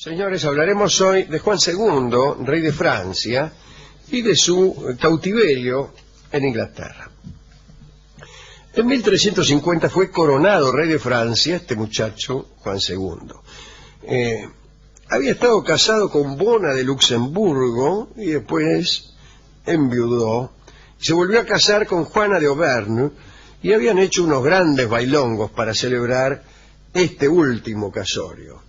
Señores, hablaremos hoy de Juan II, rey de Francia, y de su cautiverio en Inglaterra. En 1350 fue coronado rey de Francia este muchacho, Juan II. Había estado casado con Bona de Luxemburgo y después enviudó. Se volvió a casar con Juana de Auvergne y habían hecho unos grandes bailongos para celebrar este último casorio.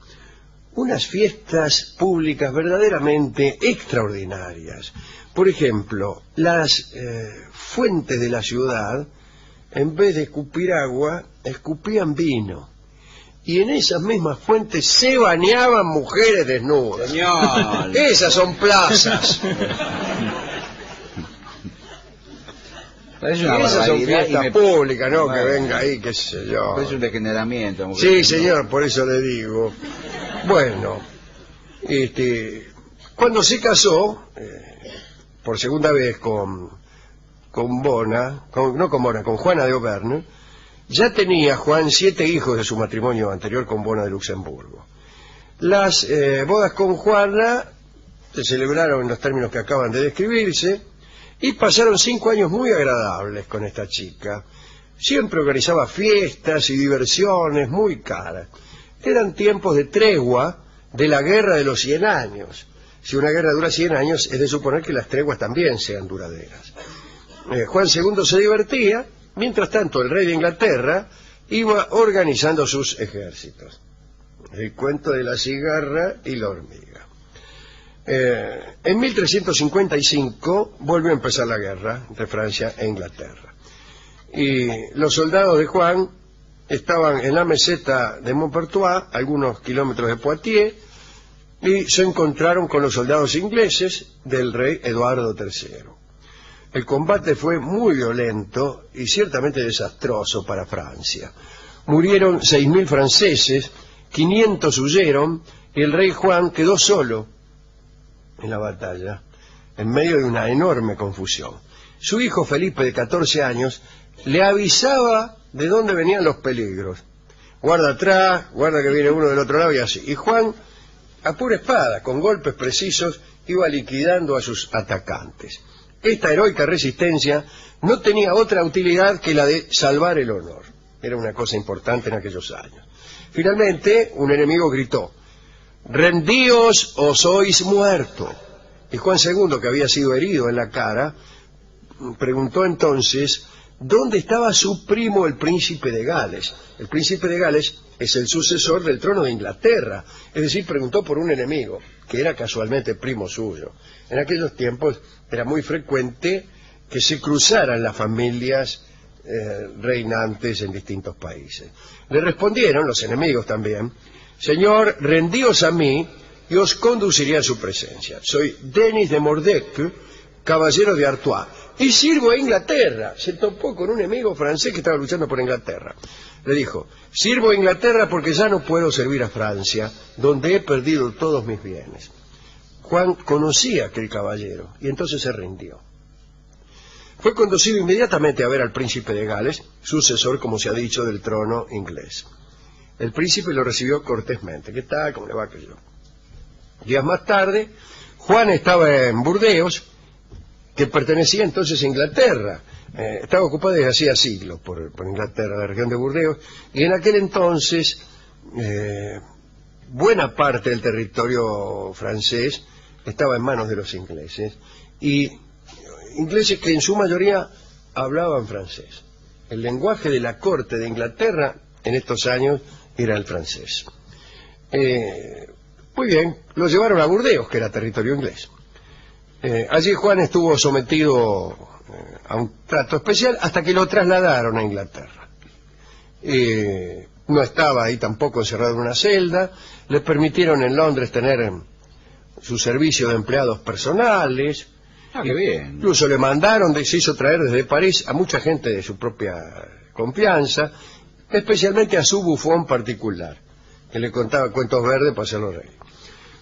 Unas fiestas públicas verdaderamente extraordinarias. Por ejemplo, las fuentes de la ciudad, en vez de escupir agua, escupían vino. Y en esas mismas fuentes se bañaban mujeres desnudas. Señor. Esas son plazas. Es una Esas son barbaridad fiestas públicas, ¿no? Bueno, que venga ahí, qué sé yo. Es un degeneramiento. Mujer. Sí, señor, por eso le digo. Bueno, cuando se casó, por segunda vez con Bona, con Juana de Auvergne, ya tenía Juan 7 hijos de su matrimonio anterior con Bona de Luxemburgo. Las bodas con Juana se celebraron en los términos que acaban de describirse y pasaron 5 años muy agradables con esta chica. Siempre organizaba fiestas y diversiones muy caras. Eran tiempos de tregua de la guerra de los 100 años. Si una guerra dura 100 años, es de suponer que las treguas también sean duraderas. Juan II se divertía, mientras tanto el rey de Inglaterra iba organizando sus ejércitos. El cuento de la cigarra y la hormiga. En 1355 volvió a empezar la guerra entre Francia e Inglaterra. Y los soldados de Juan estaban en la meseta de Montpertois, algunos kilómetros de Poitiers, y se encontraron con los soldados ingleses del rey Eduardo III. El combate fue muy violento y ciertamente desastroso para Francia. Murieron 6.000 franceses, 500 huyeron, y el rey Juan quedó solo en la batalla, en medio de una enorme confusión. Su hijo Felipe, de 14 años, le avisaba de dónde venían los peligros. Guarda atrás, guarda que viene uno del otro lado y así. Y Juan, a pura espada, con golpes precisos, iba liquidando a sus atacantes. Esta heroica resistencia no tenía otra utilidad que la de salvar el honor. Era una cosa importante en aquellos años. Finalmente, un enemigo gritó: «¡Rendíos o sois muerto!». Y Juan II, que había sido herido en la cara, preguntó entonces dónde estaba su primo, el príncipe de Gales. El príncipe de Gales es el sucesor del trono de Inglaterra. Es decir, preguntó por un enemigo, que era casualmente primo suyo. En aquellos tiempos era muy frecuente que se cruzaran las familias reinantes en distintos países. Le respondieron, los enemigos también: «Señor, rendíos a mí y os conduciré a su presencia. Soy Denis de Mordec, caballero de Artois, y sirvo a Inglaterra». Se topó con un enemigo francés que estaba luchando por Inglaterra. Le dijo: «Sirvo a Inglaterra porque ya no puedo servir a Francia, donde he perdido todos mis bienes». Juan conocía a aquel caballero y entonces se rindió. Fue conducido inmediatamente a ver al príncipe de Gales, sucesor, como se ha dicho, del trono inglés. El príncipe lo recibió cortésmente. «¿Qué tal? ¿Cómo le va?», que yo. Días más tarde, Juan estaba en Burdeos, que pertenecía entonces a Inglaterra. Estaba ocupada desde hacía siglos por Inglaterra, la región de Burdeos, y en aquel entonces buena parte del territorio francés estaba en manos de los ingleses, y ingleses que en su mayoría hablaban francés. El lenguaje de la corte de Inglaterra en estos años era el francés. Muy bien, lo llevaron a Burdeos, que era territorio inglés. Allí Juan estuvo sometido a un trato especial hasta que lo trasladaron a Inglaterra. No estaba ahí tampoco encerrado en una celda. Le permitieron en Londres tener su servicio de empleados personales. Qué bien. Incluso le mandaron, se hizo traer desde París a mucha gente de su propia confianza, especialmente a su bufón particular, que le contaba cuentos verdes para hacerlo reír.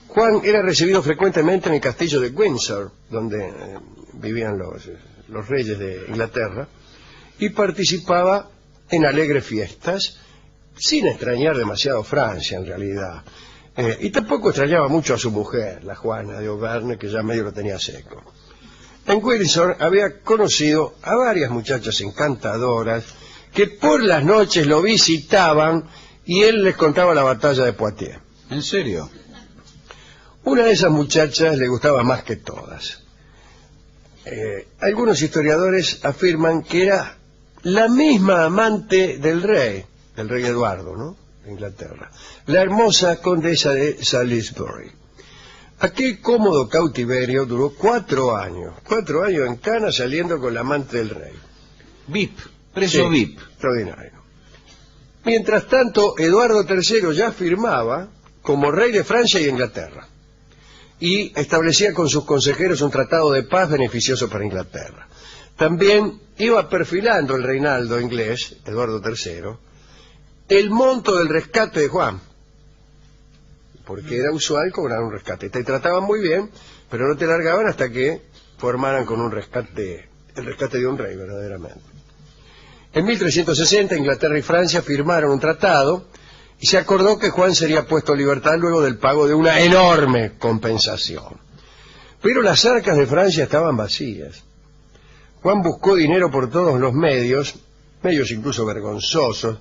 Juan era recibido frecuentemente en el castillo de Windsor, donde vivían los reyes de Inglaterra, y participaba en alegres fiestas, sin extrañar demasiado Francia en realidad. Y tampoco extrañaba mucho a su mujer, la Juana de Auvergne, que ya medio lo tenía seco. En Windsor había conocido a varias muchachas encantadoras que por las noches lo visitaban y él les contaba la batalla de Poitiers. ¿En serio? Una de esas muchachas le gustaba más que todas. Algunos historiadores afirman que era la misma amante del rey Eduardo, ¿no?, de Inglaterra, la hermosa condesa de Salisbury. Aquel cómodo cautiverio duró 4 años. 4 años en cana saliendo con la amante del rey. VIP, preso Sí, VIP. extraordinario. Mientras tanto, Eduardo III ya firmaba como rey de Francia y Inglaterra. Y establecía con sus consejeros un tratado de paz beneficioso para Inglaterra. También iba perfilando el reinaldo inglés, Eduardo III, el monto del rescate de Juan. Porque era usual cobrar un rescate. Te trataban muy bien, pero no te largaban hasta que formaran con un rescate, el rescate de un rey, verdaderamente. En 1360, Inglaterra y Francia firmaron un tratado y se acordó que Juan sería puesto en libertad luego del pago de una enorme compensación. Pero las arcas de Francia estaban vacías. Juan buscó dinero por todos los medios incluso vergonzosos.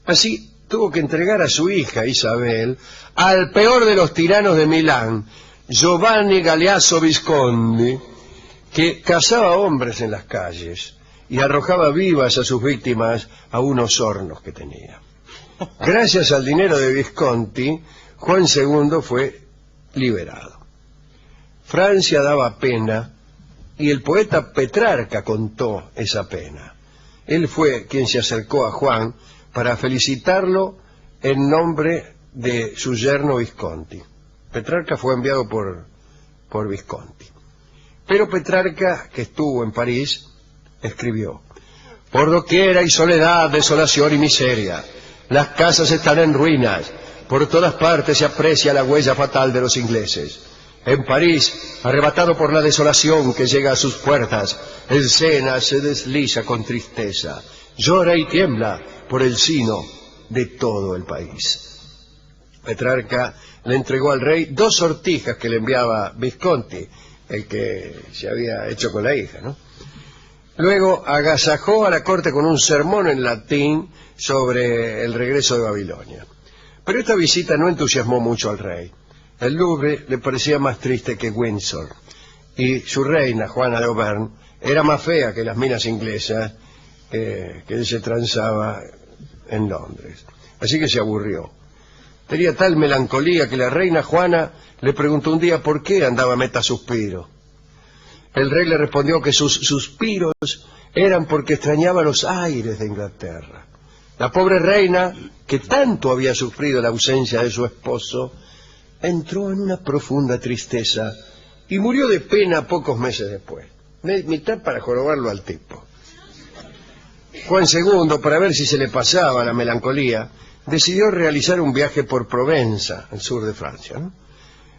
Así tuvo que entregar a su hija Isabel al peor de los tiranos de Milán, Giovanni Galeazzo Visconti, que cazaba hombres en las calles y arrojaba vivas a sus víctimas a unos hornos que tenía. Gracias al dinero de Visconti, Juan II fue liberado. Francia daba pena y el poeta Petrarca contó esa pena. Él fue quien se acercó a Juan para felicitarlo en nombre de su yerno Visconti. Petrarca fue enviado por Visconti. Pero Petrarca, que estuvo en París, escribió: por doquier hay soledad, desolación y miseria. Las casas están en ruinas. Por todas partes se aprecia la huella fatal de los ingleses. En París, arrebatado por la desolación que llega a sus puertas, el Sena se desliza con tristeza, llora y tiembla por el sino de todo el país. Petrarca le entregó al rey 2 sortijas que le enviaba Visconti, el que se había hecho con la hija, ¿no? Luego agasajó a la corte con un sermón en latín sobre el regreso de Babilonia. Pero esta visita no entusiasmó mucho al rey. El Louvre le parecía más triste que Windsor, y su reina, Juana de Auvergne, era más fea que las minas inglesas que él se transaba en Londres. Así que se aburrió. Tenía tal melancolía que la reina Juana le preguntó un día por qué andaba metasuspiro. El rey le respondió que sus suspiros eran porque extrañaba los aires de Inglaterra. La pobre reina, que tanto había sufrido la ausencia de su esposo, entró en una profunda tristeza y murió de pena pocos meses después. Mitad para jorobarlo al tipo. Juan II, para ver si se le pasaba la melancolía, decidió realizar un viaje por Provenza, al sur de Francia, ¿no?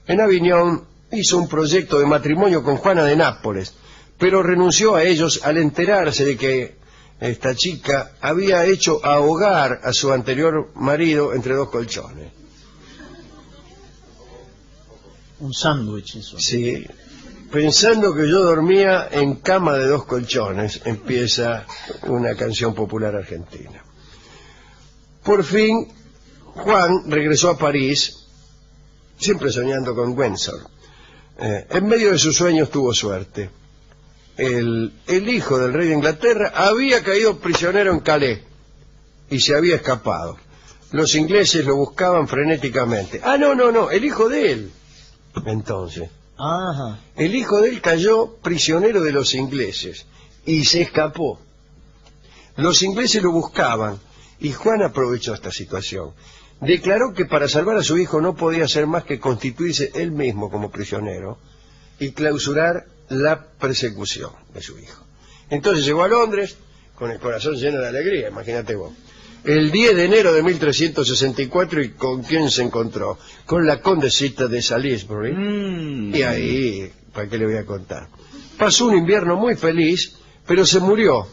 En Aviñón hizo un proyecto de matrimonio con Juana de Nápoles, pero renunció a ellos al enterarse de que esta chica había hecho ahogar a su anterior marido entre 2 colchones. Un sándwich eso. Sí, pensando que yo dormía en cama de 2 colchones, empieza una canción popular argentina. Por fin, Juan regresó a París, siempre soñando con Windsor. En medio de sus sueños tuvo suerte. El hijo del rey de Inglaterra había caído prisionero en Calais y se había escapado. Los ingleses lo buscaban frenéticamente. No, el hijo de él. Entonces, Ajá. el hijo de él cayó prisionero de los ingleses y se escapó. Los ingleses lo buscaban y Juan aprovechó esta situación. Declaró que para salvar a su hijo no podía hacer más que constituirse él mismo como prisionero y clausurar la persecución de su hijo. Entonces llegó a Londres con el corazón lleno de alegría, imagínate vos. El 10 de enero de 1364, ¿y con quién se encontró? Con la condesita de Salisbury. Y ahí, ¿para qué le voy a contar? Pasó un invierno muy feliz, pero se murió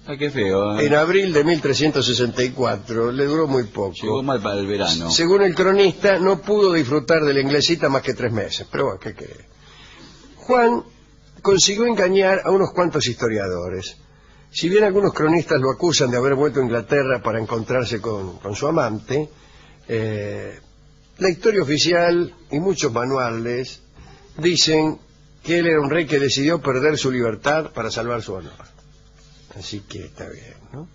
Ah, qué feo. en abril de 1364. Le duró muy poco. Llegó mal para el verano. Según el cronista, no pudo disfrutar de la inglesita más que 3 meses. Pero bueno, ¿qué cree? Juan consiguió engañar a unos cuantos historiadores. Si bien algunos cronistas lo acusan de haber vuelto a Inglaterra para encontrarse con su amante, la historia oficial y muchos manuales dicen que él era un rey que decidió perder su libertad para salvar su honor. Así que está bien, ¿no?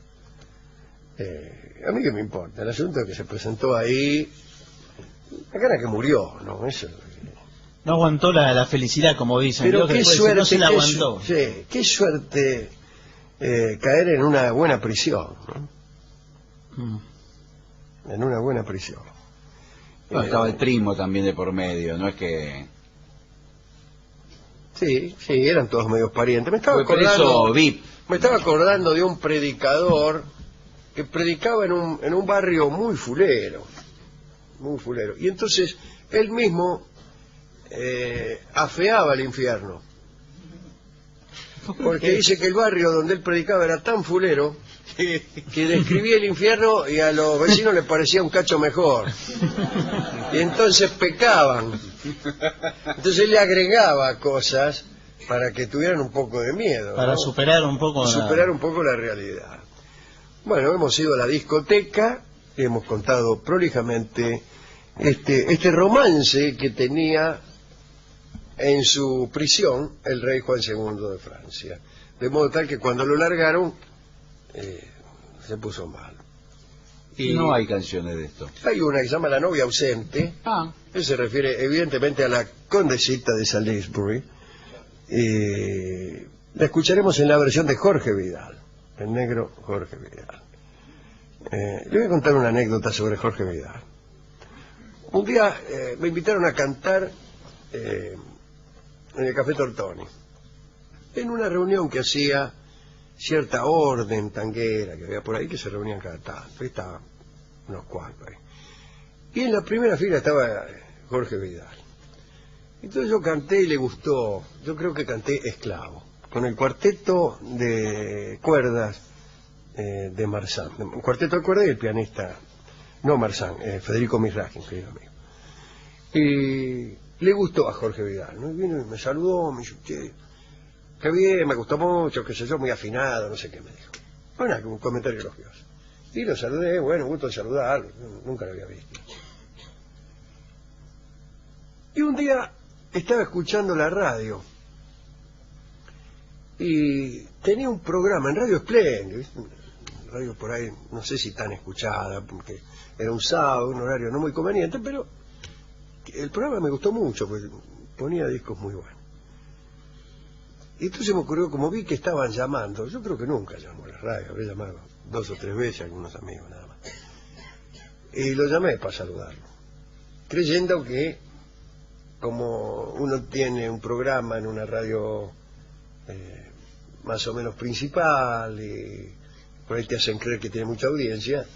A mí qué me importa, el asunto es que se presentó ahí, la cara que murió, ¿no? Eso. No aguantó la felicidad, como dicen. Pero Creo que qué después suerte, no se la aguantó. sí, qué suerte caer en una buena prisión, ¿no? En una buena prisión. No, estaba el primo también de por medio, no es que... Sí, eran todos medios parientes. Fue preso VIP. Me estaba acordando de un predicador que predicaba en un barrio muy fulero. Y entonces él mismo afeaba el infierno. Porque dice que el barrio donde él predicaba era tan fulero que describía el infierno y a los vecinos les parecía un cacho mejor. Y entonces pecaban. Entonces él le agregaba cosas para que tuvieran un poco de miedo, Para ¿no? superar un poco la realidad. Bueno, hemos ido a la discoteca y hemos contado prolijamente este romance que tenía en su prisión el rey Juan II de Francia. De modo tal que cuando lo largaron se puso mal. Y no hay canciones de esto. Hay una que se llama La novia ausente, que se refiere evidentemente a la condesita de Salisbury. La escucharemos en la versión de Jorge Vidal, el negro Jorge Vidal. Le voy a contar una anécdota sobre Jorge Vidal. Un día me invitaron a cantar en el Café Tortoni, en una reunión que hacía cierta orden tanguera que había por ahí, que se reunían cada tanto. Ahí estaban unos cuantos ahí. Y en la primera fila estaba Jorge Vidal. Entonces yo canté y le gustó. Yo creo que canté Esclavo, con el cuarteto de cuerdas de Marsan. Un cuarteto de cuerdas y el pianista, no Marsan, Federico Misragin, querido amigo. Y le gustó a Jorge Vidal, ¿no? Y vino y me saludó, me dijo, qué bien, me gustó mucho, qué sé yo, muy afinado, no sé qué me dijo. Bueno, un comentario elogioso. Y lo saludé, bueno, gusto de saludarlo, nunca lo había visto. Y un día estaba escuchando la radio y tenía un programa en Radio Espléndido, ¿viste? Radio por ahí, no sé si tan escuchada, porque era un sábado, un horario no muy conveniente, pero el programa me gustó mucho, porque ponía discos muy buenos. Y entonces me ocurrió, como vi que estaban llamando, yo creo que nunca llamó a la radio, habré llamado 2 o 3 veces a algunos amigos nada más. Y lo llamé para saludarlo, creyendo que como uno tiene un programa en una radio más o menos principal y por ahí te hacen creer que tiene mucha audiencia,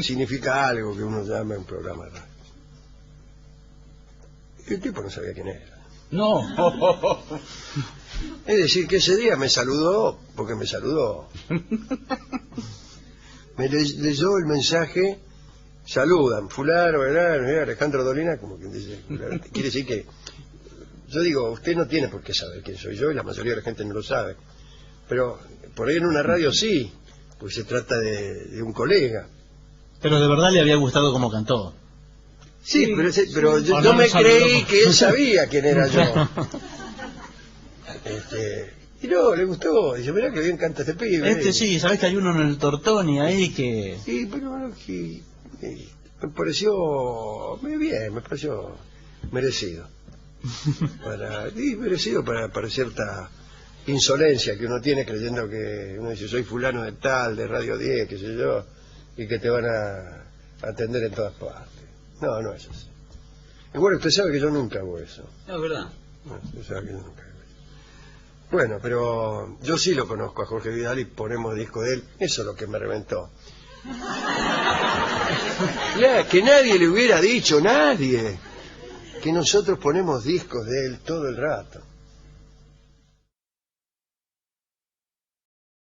significa algo que uno llame a un programa de radio. Y el tipo no sabía quién era. No. Es decir, que ese día me saludó porque me saludó. Me leyó el mensaje, saludan, fulano, Alejandro Dolina, como quien dice, fulano. Quiere decir que, yo digo, usted no tiene por qué saber quién soy yo y la mayoría de la gente no lo sabe. Pero por ahí en una radio sí, pues se trata de un colega. Pero de verdad le había gustado como cantó. Sí, pero yo me creí que él sabía quién era yo. Y no, le gustó. Dice, mirá que bien canta este pibe. Sí, sabés que hay uno en el Tortoni ahí que... Sí, pero bueno, me pareció muy bien, me pareció merecido. Merecido para cierta insolencia que uno tiene creyendo que uno dice, soy fulano de tal, de Radio 10, qué sé yo, y que te van a atender en todas partes. No, no es así. Y bueno, usted sabe que yo nunca hago eso. No, es verdad. No, usted sabe que yo nunca hago eso. Bueno, pero yo sí lo conozco a Jorge Vidal y ponemos disco de él. Eso es lo que me reventó. Claro, que nadie le hubiera dicho, nadie, que nosotros ponemos discos de él todo el rato.